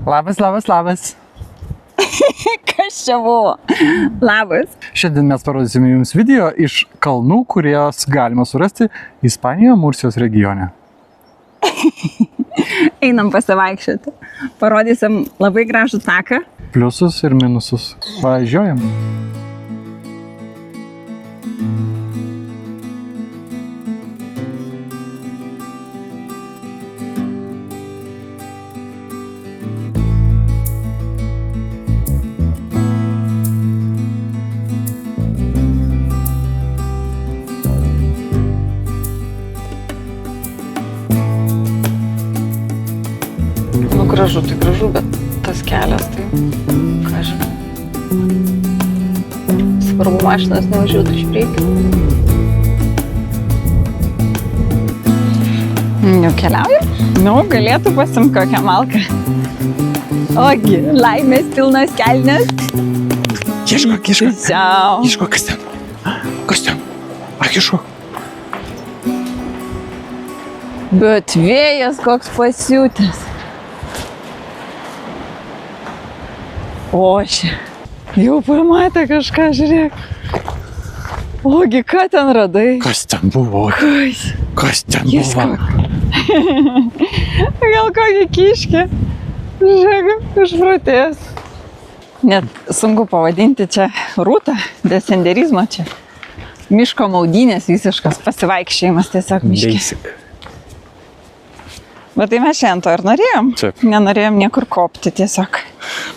Labas, labas, labas. Kas čia buvo? Labas. Šiandien mes parodysime jums video iš kalnų, kurios galima surasti Ispanijoje, Mursijos regione. Einam pasivaikščioti. Parodysim labai gražų taką. Pliusus ir minusus. Važiuojam. Gražu, tai gražu, bet tas kelias, tai ką žinau. Svarbu mašinas nevažiuotų iš priekio. Jau keliaujam? Galėtų pasim kokią malką. Ogi, laimės pilnas kelnes. Ieškok. Tiesiau. Ieškok, kas ten? Kas ten? Ieškok. Bet vėjas koks pasiutęs. Oši. Jau pamatė kažką, žiūrėk. Ogi, ką ten radai? Kas ten buvo? Kas ten buvo? Gal kokį kiškį? Žiūrėk, išprotės. Net sunku pavadinti čia rūtą, desenderizmo čia. Miško maudynės visiškas pasivaikščiojimas tiesiog miške. Basic. Bet tai mes šiandien to ir norėjom. Taip. Nenorėjom niekur kopti tiesiog.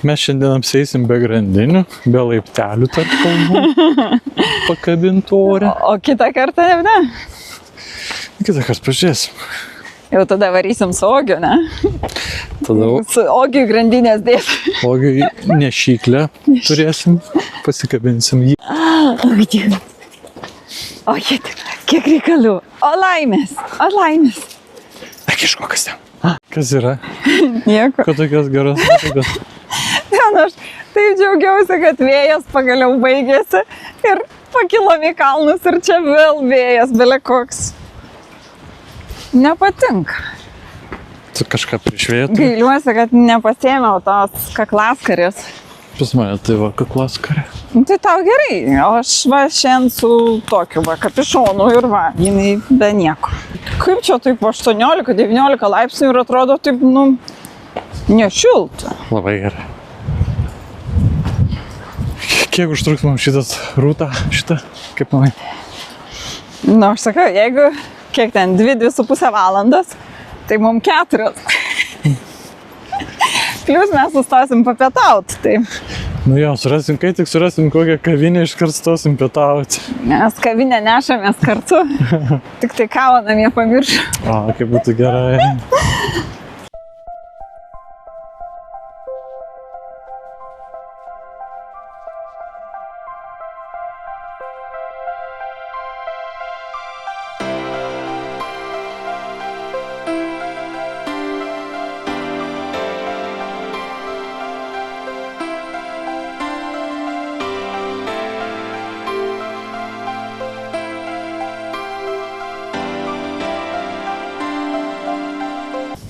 Mes šiandien apseisim be grandinių, be laiptelių tarp kalnų, pakabintų ore. O kitą kartą jau ne. Kitą kartą pažiūrėsim. Jau tada varysim su Ogiu, ne? Tada Su Ogiu grandinės dės. Ogiui nešyklę turėsim, pasikabinsim jį. O kiek reikalų. O laimės. Ieškok, kas ten? Kas yra? Nieko. Ko tokios geros nuotaikos? Ten aš taip džiaugiausi, kad vėjas pagaliau baigėsi ir pakilom į kalnus ir čia vėl vėjas, bele koks. Nepatinka. Tu kažką prišvėtų? Gailiuosi, kad nepasėmiau tos kaklaskarės. Pas mane tai va kaklaskarė. Tai tau gerai, o aš va šiandien su tokiu va kapišonu ir va, jinai be nieko. Kaip čia taip 18-19 laipsnių ir atrodo taip, nešilta. Labai gerai. Kiek užtruks mums šitas rūta, kaip manai? Aš sakau, jeigu kiek ten 2-2,5 valandas, tai mums 4. Plius mes sustosim papietaut, tai. Kai tik surasim kokią kavinę, iškart stosim pietauti. Mes kavinę nešamės kartu, tik tai kavą namie pamiršau. Kaip būtų gerai.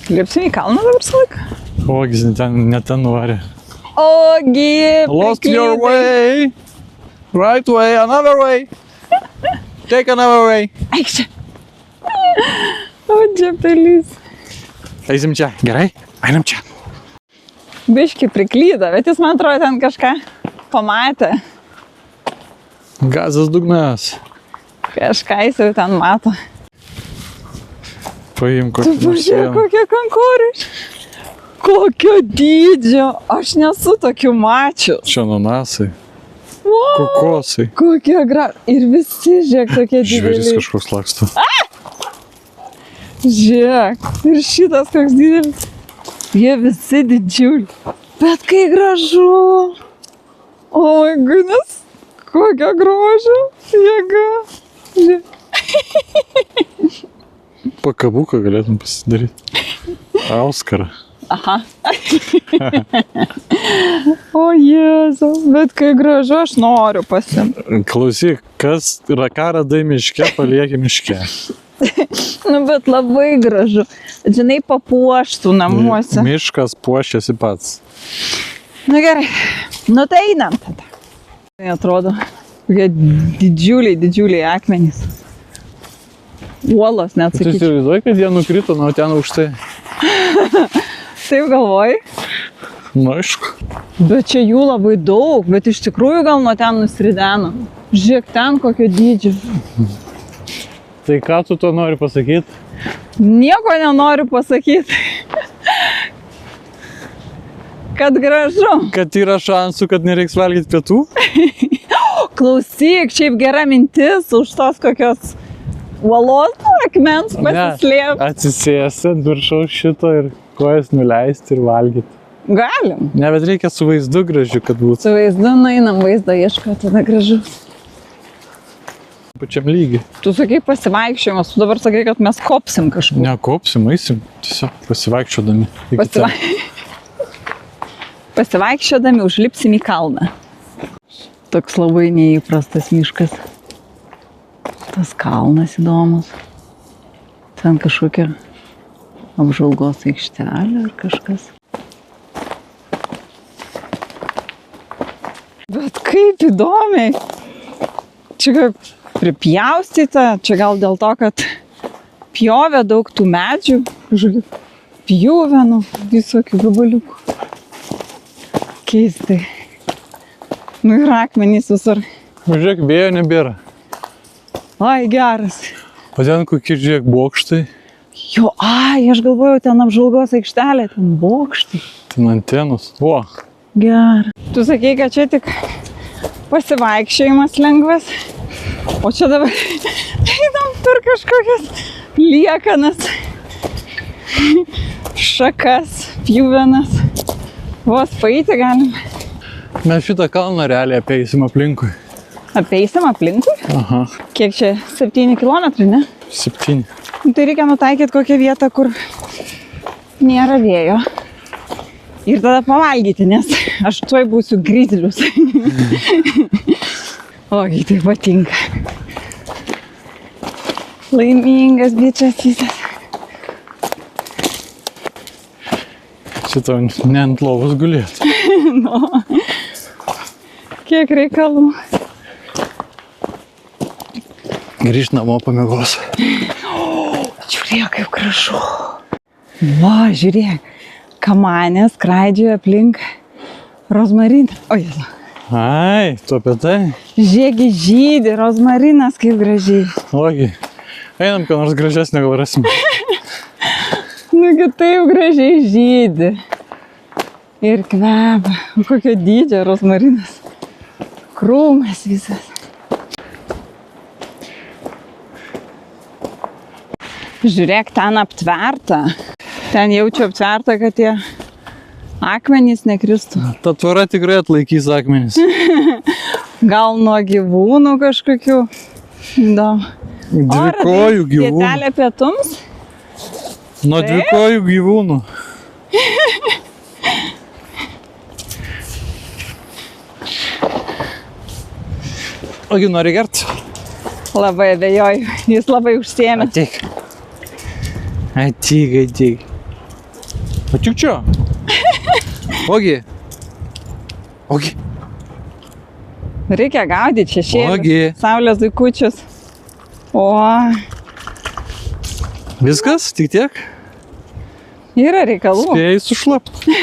Lipsim į kalną dabar visą laiką? Ogis ne ten nuvarė. Ogi, Lost your way. Right way, another way. Take another way. Eik čia. O, džepelys. Eisim čia, gerai? Einam čia. Biški priklydo, bet jis man atrodo ten kažką pamatė. Gazas dugnas. Kažką jis jau ten mato. Paim Tu kokį pažiūrėk, kokie kankorai. Kokio dydžio. Aš nesu tokių mačius. Čia ananasai, Wow, kokosai. kokie ir visi, žiūrėk, tokie Žvėris dideli. kažkoks laksto. Žiūrėk, ir šitas koks didelis. Jie visi didžiuliai. Bet kai gražu. O my goodness, kokia grožio jėga. Žiūrėk. Pakabuką galėtum pasidaryti. Auskarą. Aha. O Jėzau, bet kai gražu, aš noriu pasimti. Klausyk, ką radai miške, palieki miške. Nu, bet labai gražu. Žinai, papuoštų namuose. Miškas puošiasi pats. Na gerai, nu tai einam tada. Tai atrodo, kokie didžiuliai akmenys. Uolos net Tu sakyčiau. įsivaizduoji, kad jie nukrito nuo ten aukštai. Taip galvoji? Nu, aišku. Bet čia jų labai daug, bet iš tikrųjų gal nuo ten nusirideno. Žiūrėk, ten kokio dydžio. Tai ką tu to nori pasakyti? Nieko nenoriu pasakyti. Kad gražu. Kad yra šansų, kad nereiks valgyti pietų? Klausyk, šiaip gera mintis už tos kokios uolos akmens pasislėpti. Atsisėsti ant viršaus šito ir kojas nuleisti ir valgyti. Galim. Ne, bet reikia su vaizdu gražiu, kad būtų. Su vaizdu nueinam vaizdą ieškoti, tada gražu. Pačiam lygiai. Tu sakai pasivaikščiojimas, tu dabar sakai, kad mes kopsim kažkur. Nekopsim, eisim. Tiesiog pasivaikščiodami. Pasivaikščiodami užlipsim į kalną. Toks labai neįprastas miškas. Tas kalnas įdomus. Ten kažkokia apžvalgos aikštelė ar kažkas. Bet kaip įdomiai. Čia kaip pripjaustyta, čia gal dėl to, kad pjovė daug tų medžių, kažkokių pjuvenų, visokių gabaliukų. Keistai. Nu ir akmenys visur. Žiūrėk, vėjo nebėra. Ai, geras. O ten kokie, žiūrėk, bokštai. Jo, aš galvojau, ten apžvalgos aikštelė, ten bokštai. Ten antenos. O, Gerai. Tu sakei, kad čia tik pasivaikščiojimas lengvas, o čia dabar einam tur kažkokias liekanas, šakas, pjuvenas. Vos paeiti galim. mes šitą kalną realiai apeisim aplinkui. Apeisim aplinkui? Aha, Kiek čia? 7 kilometrai, ne? 7. Tai reikia nutaikyti kokią vietą, kur nėra vėjo. Ir tada pavalgyti, nes aš tuoj būsiu grizlius. Ogi, tai patinka. Laimingas bičias visas. Šito ne ant lovos gulėtų. Nu, kiek reikalų. Grįžt namo pamiegos. Žiūrėk, kaip gražu. Va, žiūrėk. Kamanė skraidžioja aplink rozmariną. O, Jėzu. Ai, tu apie tai? Žiūrėk, žydi rozmarinas, kaip gražiai. Ogi, einam, ką nors gražesnio gal rasim. Nugi taip gražiai žydi. Ir kvepia. O kokio dydžio rozmarinas. Krūmas visas. Žiūrėk, ten aptverta. Ten jaučiu aptverta, kad tie akmenys nekristų. Ta tvora tikrai atlaikys akmenis. Gal nuo gyvūnų kažkokių. Da. Dvikojų gyvūnų. Vietelė pietums. Nuo dvikojų gyvūnų. Ogi, nori gert? Labai abejoju. Jis labai užsiėmė. Ateik. Ateik. Ačiūk čia. Ogi. Reikia gaudyti šešėlius. Ogi. Saulės zuikučius. O, Viskas? Tik tiek? yra reikalų. Spėjai sušlapti.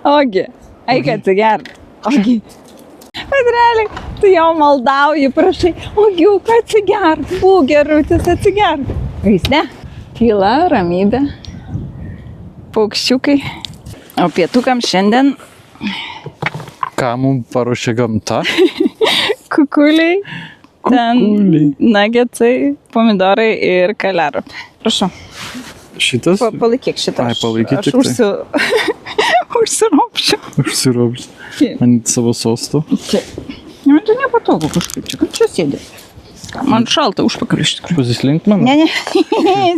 Ogi, eik atsigert. Ogi. Bet realiai, tu jau maldauji, prašai. Ogiuk, atsigerk. Būk gerutis, atsigerk. Vis ne? Tyla, ramybė. Paukščiukai. O pietukam šiandien Ką mums paruošė gamta? kukuliai. Ten Kukuliai. nagetsai, pomidorai ir kaliarupė. Prašau, Šitas? palaikyk šitą. Ai, palaikyk Aš tik tai. užsiropšiu. Užsiropšti. Ant savo sosto. Čia. Man tai nepatogu kažkaip čia, kad čia sėdė. Man šalta užpakaliu iš tikrųjų. Pasislink man. Ne,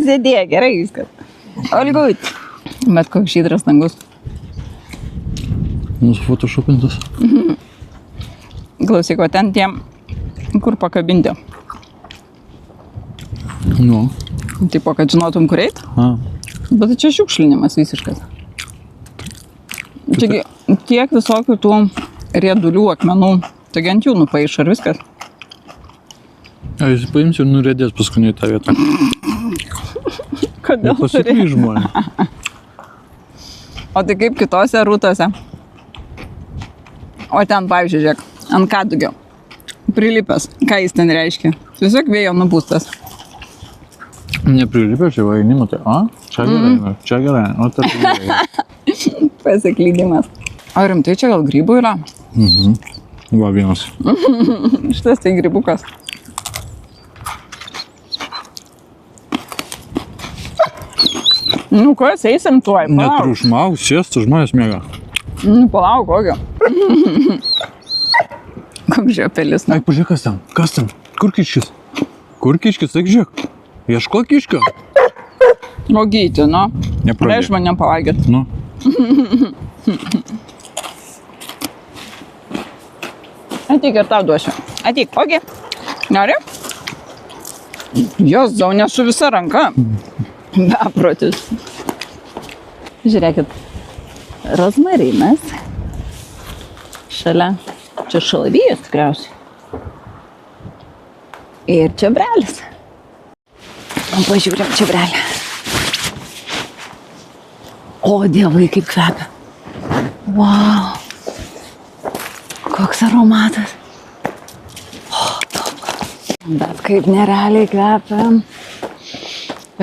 sėdė, gerai viskas. Olgut. Bet koks žydras dangus. Nusifotoshopintas. Klausyk, o ten tiem, kur pakabinti. Nu. Tipo, kad žinotum, kur eit. A. Bet tai čia šiukšlinimas visiškas. Čiagi tiek visokių tų riedulių akmenų. Taigi ant jų nupaišo ir viskas. A jis paims ir nurėdės paskutinį tą vietą. Kodėl turi? Pasikly žmonės. O tai kaip kitose rūtose? O ten, pavyzdžiui, žiūrėk, ant kadugio. Prilipęs. Ką jis ten reiškia? Tiesiog vėjo nupūstas. Neprilipė, čia va, eini, matai. A, čia gerai, čia gerai. O tarp gerai. Pasiklydimas. O rimtai čia gal grybų yra? Va, vienas. Šitas tai grybukas. Nu, kas, eisim tuoj, palauk. Netrušmauk, sėstų, žmonės mėga. Palauk, kokio. Koks žiopėlis. Ai, pažiūrėk, kas ten? Kas ten? Kur kiškis? Kur kiškis, saik žiūrėk. Ieško kiškio. O gyti, nu. Nepradėk. Leiš man nepavalgyt. Nu. Ateik ir tau duosiu. Ateik, ogi. Nori? Jos zau, ne su visa ranka. Beprotis. Žiūrėkit. Rozmarinas. Šalia. Čia šalavijas tikriausiai. Ir čiobralis. Pažiūrėm čiobrelį. O, dievai, kaip kvepia. Wow. Koks aromatas. O, top. Bet kaip nerealiai kvepia.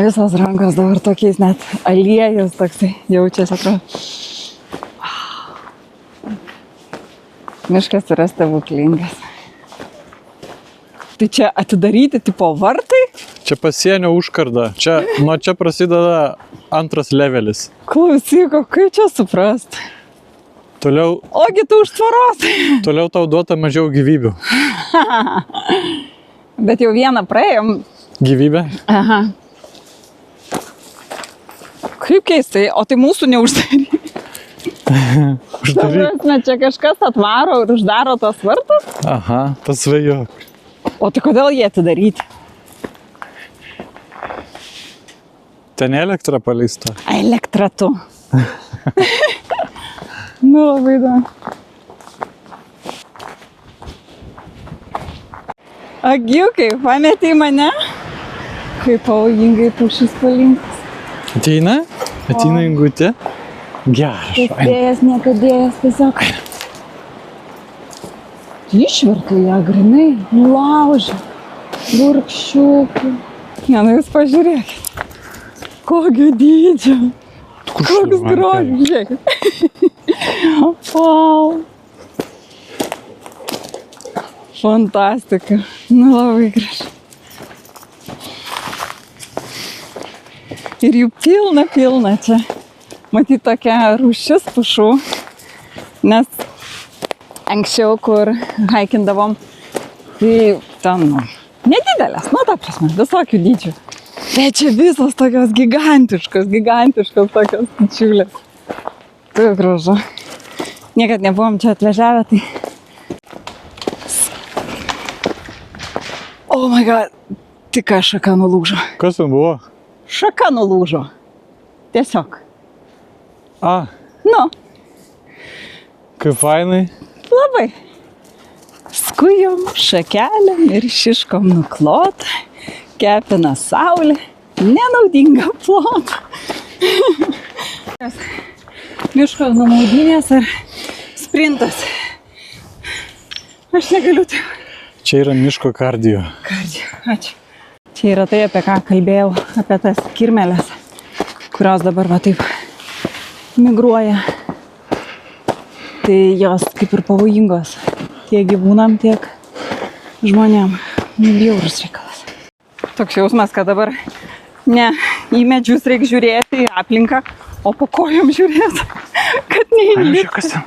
Visos rankos dabar tokiais net aliejus toksai jaučiasi, atrodo. Miškas yra stebuklingas. Tai čia atidaryti tipo vartai? Čia pasienio užkarda. Čia, nuo čia prasideda antras levelis. Klausyk, o kaip čia suprast? Toliau, Ogi tu už tvoros. toliau tau duota mažiau gyvybių. Bet jau vieną praėjom. Gyvybė? Aha. Kaip keistai, o tai mūsų neuždaryti. Uždaryk. Čia kažkas atvaro ir uždaro tos vartus? Aha, pasvajok. O tai kodėl jie atidaryti? Ten elektra paleista. Elektra tu. Nu, labai įdomu. Agiukai, pametei mane? Kaip pavojingai pušis palinkas. Ateina? Ateina ingutė? Geras. Vėjas niekadėjas tiesiog. Išvertų ją grinai, nulaužė. Burkščiukų. Ne, nu jūs pažiūrėkit. Kokio dydžio. Koks grožis, žiūrėkit. Wow. Fantastika. Nu, labai gražu. Ir jų pilna čia. Matyt, tokia rūšis pušų, nes anksčiau, kur haikindavom, tai ten, nedidelės, nu, ta prasme, visokių dydžių. Bet čia visos tokios gigantiškos tokios didžiulės. Tai gražu. Niekad nebuvom čia atvežiavę, tai... Oh my god, tik ką šaka nulūžo. Kas ten buvo? Šaka nulūžo. Tiesiog. A, Nu, kaip fainai. labai. Skujom, šakelėm ir šiškom nuklota, kepina saulė, nenaudinga plota. Miško numaudynės ar sprintas. Aš negaliu tai. Čia yra miško kardio. Kardio, ačiū. Čia yra tai, apie ką kalbėjau, apie tas kirmelės, kurios dabar va taip migruoja. Tai jos kaip ir pavojingos tiek gyvūnam, tiek žmonėm. Bjaurus reikalas. Toks jausmas, kad dabar ne į medžius reikia žiūrėti, į aplinką, o po kojom žiūrėti, kad neįlipti. Kas ten?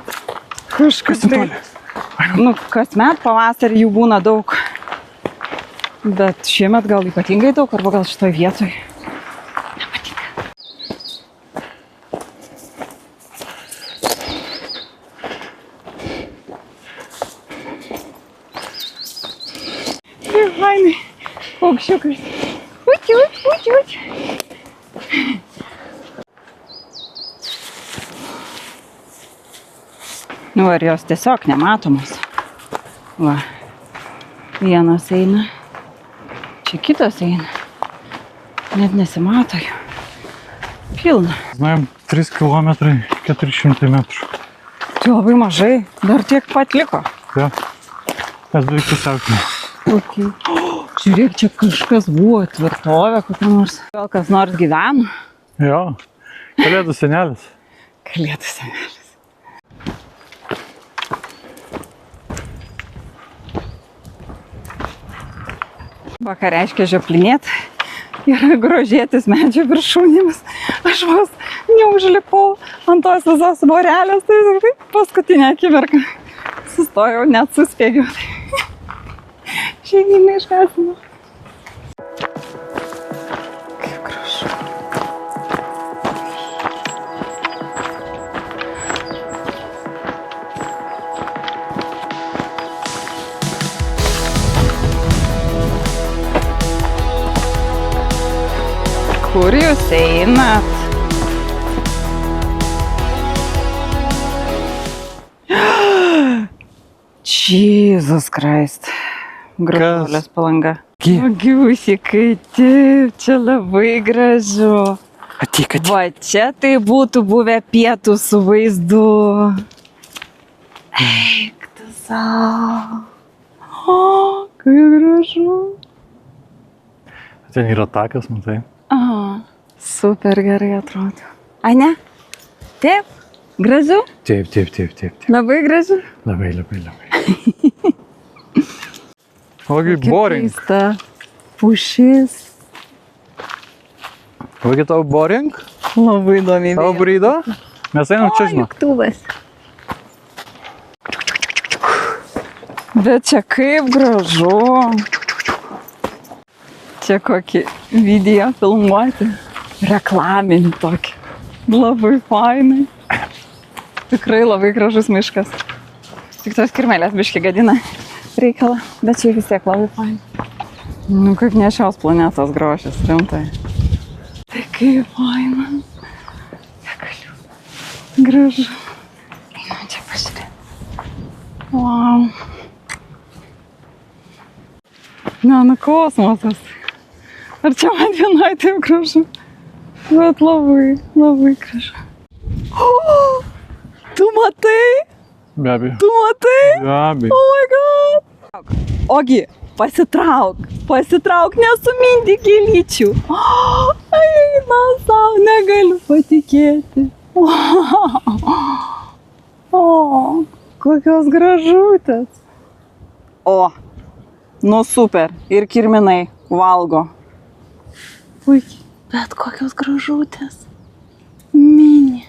Kažkas ten tai. toli? Nu, kasmet pavasarį jų būna daug. Bet šiemet gal ypatingai daug, arba gal šitoj vietoj. Fainai, paukščiukai. Učiu. čiut. Nu, ar jos tiesiog nematomos. Va. Vienos eina. Čia kitos eina. Net nesimato jų. Pilna. Знаем, 3 km 400 metrų. Tai labai mažai. Dar tiek pat liko. Ja. Mes beveik pusiaukelė. Okay. Žiūrėk, čia kažkas buvo, tvirtovė kokia nors. Gal kas nors gyveno? Jo. Kalėdų senelis. Kalėdų senelis. Va, ką reiškia žioplinėt? Yra grožėtis medžio viršūnėmis. Aš vos neužlipau ant tos visos vorelės, tai paskutinę akimirką sustojau, net suspėjau. Šeimynai išgąsdino. Kaip gražu. Kur jūs einat? Jesus Christ. Gražulės Palanga. Ogiusikai, taip, čia labai gražu. Ateik. Va, čia tai būtų buvę pietų su vaizdu. Eik tu savo. O, kaip gražu. Ten yra takas, matai. Aha, super gerai atrodo. Ai ne? Taip, gražu? Taip. Labai gražu? Labai. Ogi boring. Keista pušis. Ogi tau boring? Labai įdomi. Tau brydo? Mes einam čia, žinok. Lėktuvas. Bet čia kaip gražu. Čia kokį video filmuoti. Reklaminį tokį. Labai fainai. Tikrai labai gražus miškas. Tik tos kirmelės biški gadina reikalą, bet čia vis tiek labai fainai. Nu kaip ne šios planetos grožis, rimtai. Tai kaip faina. Negaliu. Gražu. Einam čia pažiūrėti. Wow. Nu kosmosas. Ar čia man vienai taip gražu? Bet labai gražu. O, tu matai? Be abejo. Tu matai? Be abejo. Oh my god. Ogi, pasitrauk, nesumindyk gėlyčių. Eina savo, negaliu patikėti. O, kokios gražutės. O, nu super, ir kirminai valgo. Puikiai, bet kokios gražutės. Mini.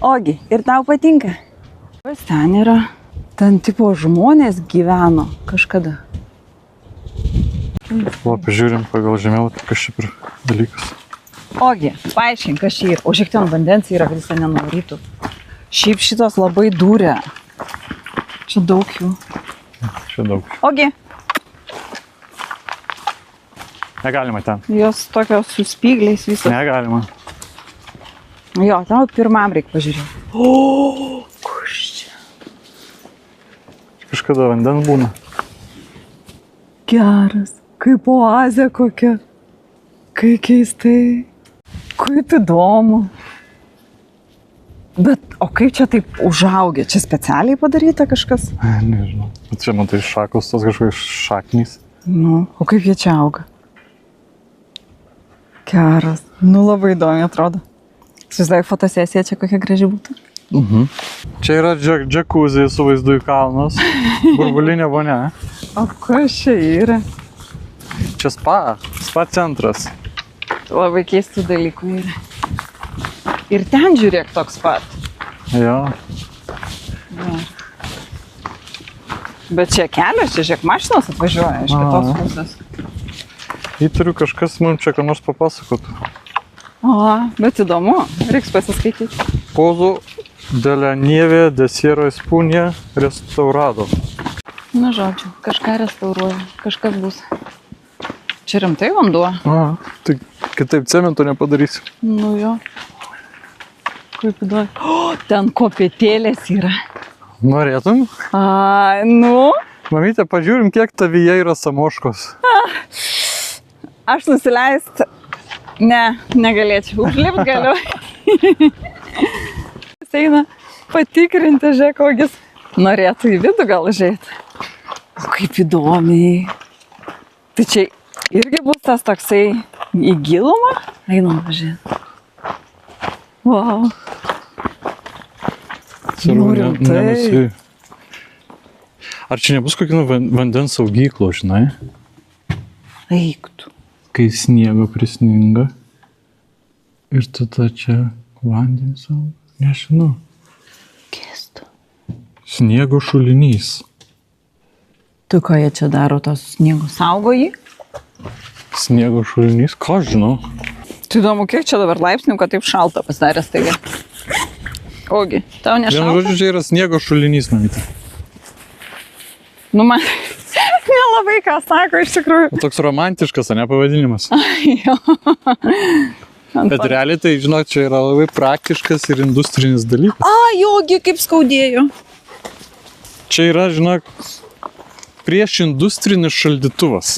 Ogi, ir tau patinka? Kas ten yra? Ten tipo žmonės gyveno kažkada. O, pažiūrim pagal žemėlapį, kas čia per dalykas. Ogi, paaiškink, kas čia yra. O žiūrėk, ten vandens yra, kad jis ten nenuvarytų. Šiaip šitos labai dūrė. Čia daug jų. Čia daug. Ogi, Negalima ten. jos tokios su spygliais visos. Negalima. Jo, tau pirmam reikia pažiūrėti. O, kur čia? Kažkada vandens būna. Geras, kaip oazė kokia. Kaip keistai. Kaip įdomu. Bet, o kaip čia taip užaugę? Čia specialiai padaryta kažkas? Nežinau. Bet čia matai šakos, tos kažkokios šaknys. Nu, o kaip jie čia auga? Geras. Nu, labai įdomi atrodo. Įsivaizduoju, fotosesija čia kokia graži būtų. Čia yra džakuzė su vaizdu į kalnus. Burbulinė vonia. O kas čia yra? Čia spa centras. Labai keistų dalykų yra. Ir ten žiūrėk toks pat. Jo. Ja. Bet čia kelias, čia žiūrėk mašinos atvažiuoja iš kitos pusės. Įtariu, kažkas mums čia ką nors papasakotų. O, bet įdomu, reiks pasiskaityti. Pozo de la nieve de Sierra Espúnia restaurado. Na, žodžiu, kažką restauruoja, kažkas bus. Čia čia rimtai vanduo. Tai kitaip cemento nepadarysi. Nu jo. Kaip įdomu. O, ten kopėtėlės yra. Norėtum? Ai, nu. Mamytė, pažiūrim, kiek tavyje yra samoškos. Aš nusileist. Ne, negalėčiau. Užlipt galiu. Jis eina patikrinti, žiūrėk, kogis norėtų į vidų gal užeiti. Kaip įdomiai. Tai čia irgi bus tas toksai į gilumą? Einam važiuoti. Wow. Rimtai. Ar čia nebus kokį vandens saugyklo, žinai? Eiktų. Kai sniego prisninga. Ir tada čia vandenį saugo. Nežinau. Keista. Sniego šulinys. Tu ką jie čia daro, tos sniego saugo jį? Sniego šulinys? Ką žinau? Tai įdomu, kiek čia dabar laipsnių, kad taip šalta pasidarė staiga. Kogi, tau Vienu nešalta? žodžiu, čia yra sniego šulinys, mamytė. Nu man nelabai ką sako iš tikrųjų. Toks romantiškas, ne pavadinimas. Jo. Bet realiai tai, žinok, čia yra labai praktiškas ir industrinis dalykas. Jogi, kaip skaudėjo. Čia yra, žinok, prieš industrinis šaldytuvas.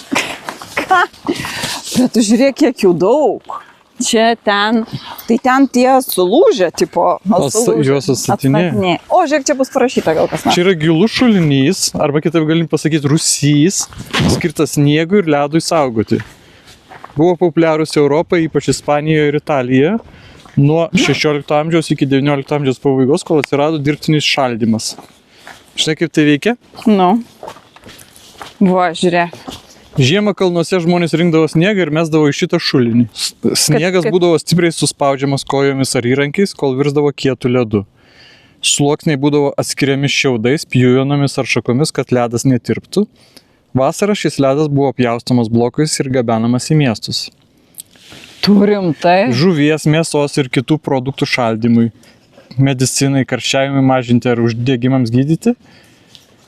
Bet tu žiūrėk, kiek jų daug. Čia, ten, tai ten tie sulūžę, tipo, Juos atstatinėja. O, žiūrėk, čia bus parašyta gal kas nors. Čia yra gilus šulinys, arba kitaip galim pasakyti rūsys, skirtas sniegui ir ledui saugoti. Buvo populiarus Europoje, ypač Ispanijoje ir Italijoje, nuo 16 amžiaus iki 19 amžiaus pabaigos, kol atsirado dirbtinis šaldymas. Žinai, kaip tai veikia? Nu. Va, žiūrėk. Žiemą kalnuose žmonės rinkdavo sniegą ir mesdavo į šitą šulinį. Sniegas būdavo stipriai suspaudžiamas kojomis ar įrankiais, kol virsdavo kietu ledu. Sluoksniai būdavo atskiriami šiaudais, pjuvenomis ar šakomis, kad ledas netirptų. Vasarą šis ledas buvo pjaustomas blokais ir gabenamas į miestus. Turim tai. Žuvies, mėsos ir kitų produktų šaldymui, medicinai, karščiavimui mažinti ar uždegimams gydyti.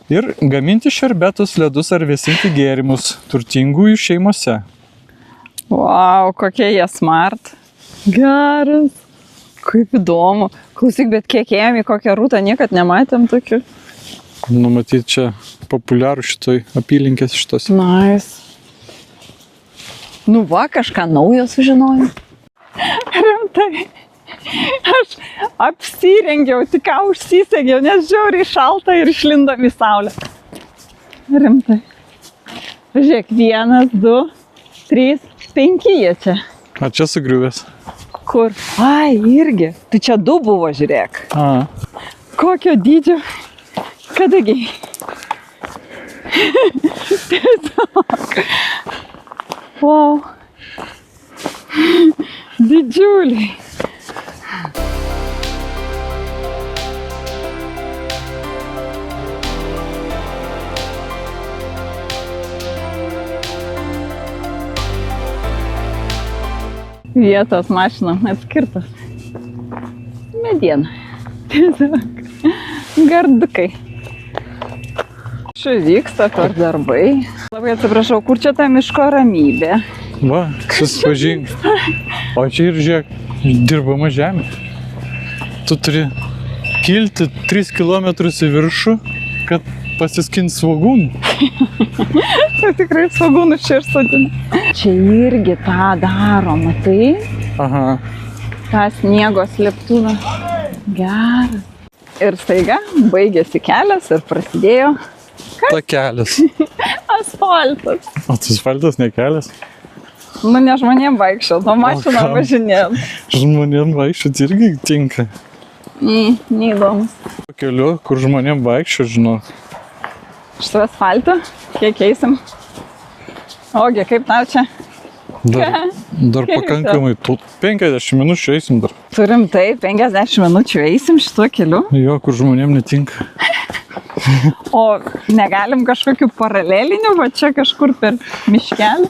Ir gaminti šerbetus, ledus ar vėsinti gėrimus turtingųjų šeimose. Wow, kokie jie smart. Geras. Kaip įdomu. Klausyk, bet kiek ėjom į kokią rūtą, niekad nematėm tokių. Numatyt čia populiarų šitoj apylinkės šitos. Nice. Nu va, kažką naujo sužinojau. Rimtai. Aš apsirengiau, tik ką užsisegiau, nes žiauriai šalta ir išlindom į saulę. Rimtai. Žiūrėk, 1, 2, 3, 5 jie čia. A, čia sugriuvęs. Kur? Ai, irgi. Tai čia 2 buvo, žiūrėk. Kokio dydžio kadagiai. Tiesiog. Wow. Didžiuliai. Vietos mašinom atskirtos. Mediena. Tiesiog. Gardukai. Čia vyksta per darbai. Labai atsiprašau, kur čia ta miško ramybė? Va, susipažink. O čia ir žiūrėk, dirbama žemė. Tu turi kilti 3 kilometrus į viršų, kad pasiskint svogūnų. Tai tikrai svogūnus čia ir sodina. Čia irgi tą daro, matai? Aha. tą sniego slėptuvę. Geras. Ir staiga baigėsi kelias ir prasidėjo Takelis. asfaltas. O tas asfaltas ne kelias? Nu, ne žmonėm vaikščiot, o mašinom kam? važinėt. Žmonėm vaikščiot irgi tinka. Neįdomus. Po keliu, kur žmonėm vaikščiot, žinau. Šitą asfaltą, kiek eisim? Ogi, kaip tau čia? Dar pakankamai, 50 minučių eisim dar. Turim tai, 50 minučių eisim šituo keliu. Jo, kur žmonėm netinka. O negalim kažkokiu paraleliniu, va čia kažkur per miškelį?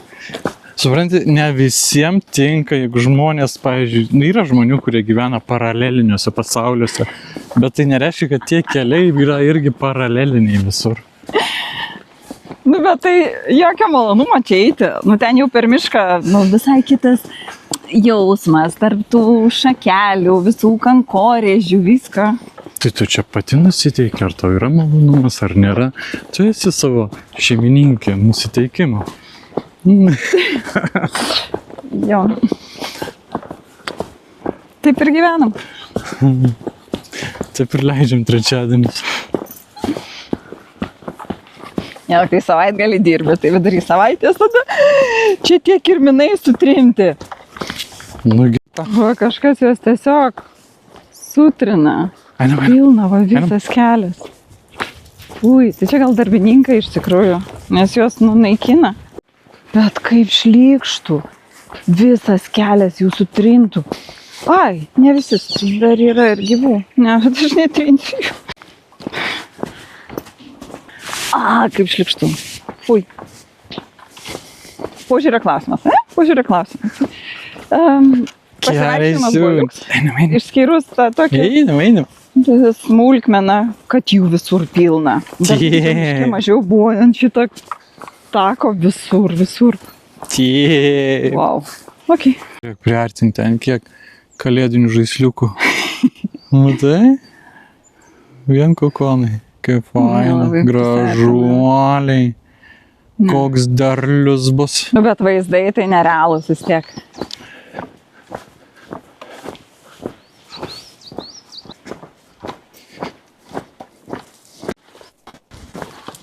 Supranti, ne visiems tinka, jeigu žmonės, pavyzdžiui, yra žmonių, kurie gyvena paraleliniuose pasauliuose, bet tai nereiškia, kad tie keliai yra irgi paraleliniai visur. Nu, bet tai jokio malonumo čia eiti. Nu, ten jau per mišką, nu, visai kitas jausmas, tarp tų šakelių, visų kankorėžių, viską. Tai tu čia pati nusiteiki, ar tau yra malonumas, ar nėra? Tu esi savo šeimininkė nusiteikimo. Jo. Taip ir gyvenam. Taip ir leidžiam trečiadienis. Ne, kai savaitgalį dirbi, tai vidury savaitės tada čia tie kirminai sutrinti. Nu, Va, kažkas juos tiesiog sutrina. Einam. Pilna, va, visas kelias. Ui, tai čia gal darbininkai iš tikrųjų, nes juos nunaikina. Bet kaip šlykštų, visas kelias jų sutrintų. Ai, ne visi, dar yra ir gyvų. Ne, bet aš netrinsiu jų. Kaip šlykštų. Fui. Požiūrio klausimas, ne? Požiūrio klausimas. Pasivaikščiojimas buvo liuks. Einam. Išskyrus tą tokį Einam. smulkmeną, kad jų visur pilna. Dar Tie. mažiau buvo ant šito tako visur. Tie. Wow. Ok. Priartinti ten kiek kalėdinių žaisliukų. Matai? Vien kokonai. Kaip faina, labai gražuoliai. Koks derlius bus. Nu, bet vaizdai tai nerealūs vis tiek.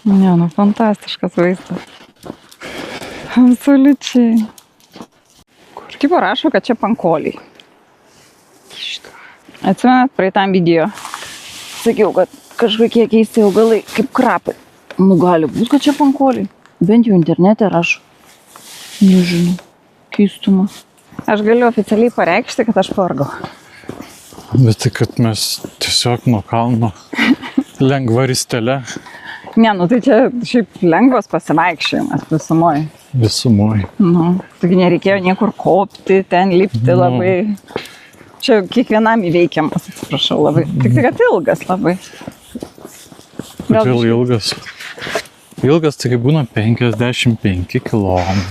Ne, nu, fantastiškas vaizdas. Absoliučiai. Tipo rašo, kad čia pankoliai. Atsimenat, praeitam video sakiau, kad kažkokie keisti augalai kaip krapai. Nu, gali būt, kad čia pankoliai. Bent jau internete rašo. Nežinau. Keistumas. Aš galiu oficialiai pareikšti, kad aš pavargau. Bet tai, kad mes tiesiog nuo kalno lengva ristele Ne, nu tai čia šiaip lengvas pasivaikščiojimas visumoj. visumoj. Nu, taigi nereikėjo niekur kopti, ten lipti labai. Čia kiekvienam įveikiamas, atsiprašau, labai. Tik kad ilgas labai. Kodėl ilgas? Ilgas tai būna 55 km.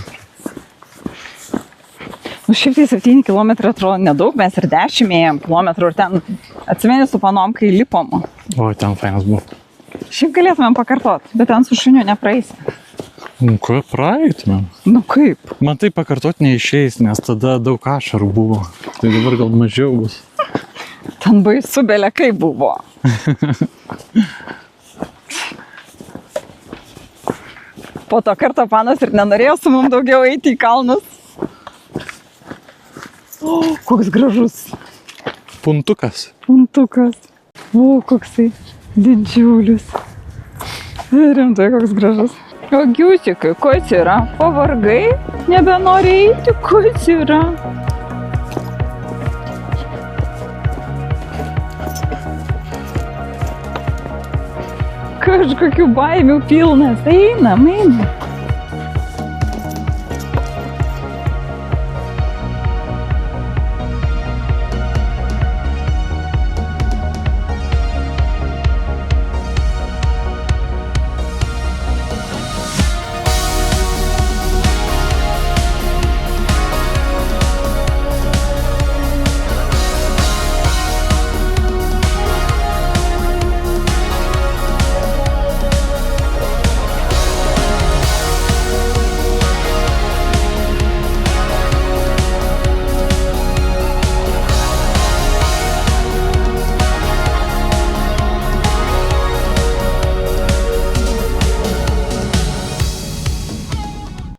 Nu, šiaip tai 7 km atrodo nedaug, mes ir 10 ėjom kilometrų ir ten atsimeni su panom, kai lipom. O, ten fainas buvo. Šiaip galėtumėm pakartot, bet ten su šuniu nepraeisi. Nu, ko praeitumėm? Nu kaip? Man tai pakartot neišeis, nes tada daug ašarų buvo. Tai dabar gal mažiau bus. Ten baisu belė kaip buvo. Po to karto panas ir nenorėjo su mum daugiau eiti į kalnus. O, koks gražus Puntukas. puntukas. O, koksai didžiulis. Rimtai, koks gražus. O giusikai, kas yra? Pavargai? Nebenori eiti? Kas yra? Kažkokių baimių pilnas. Einam.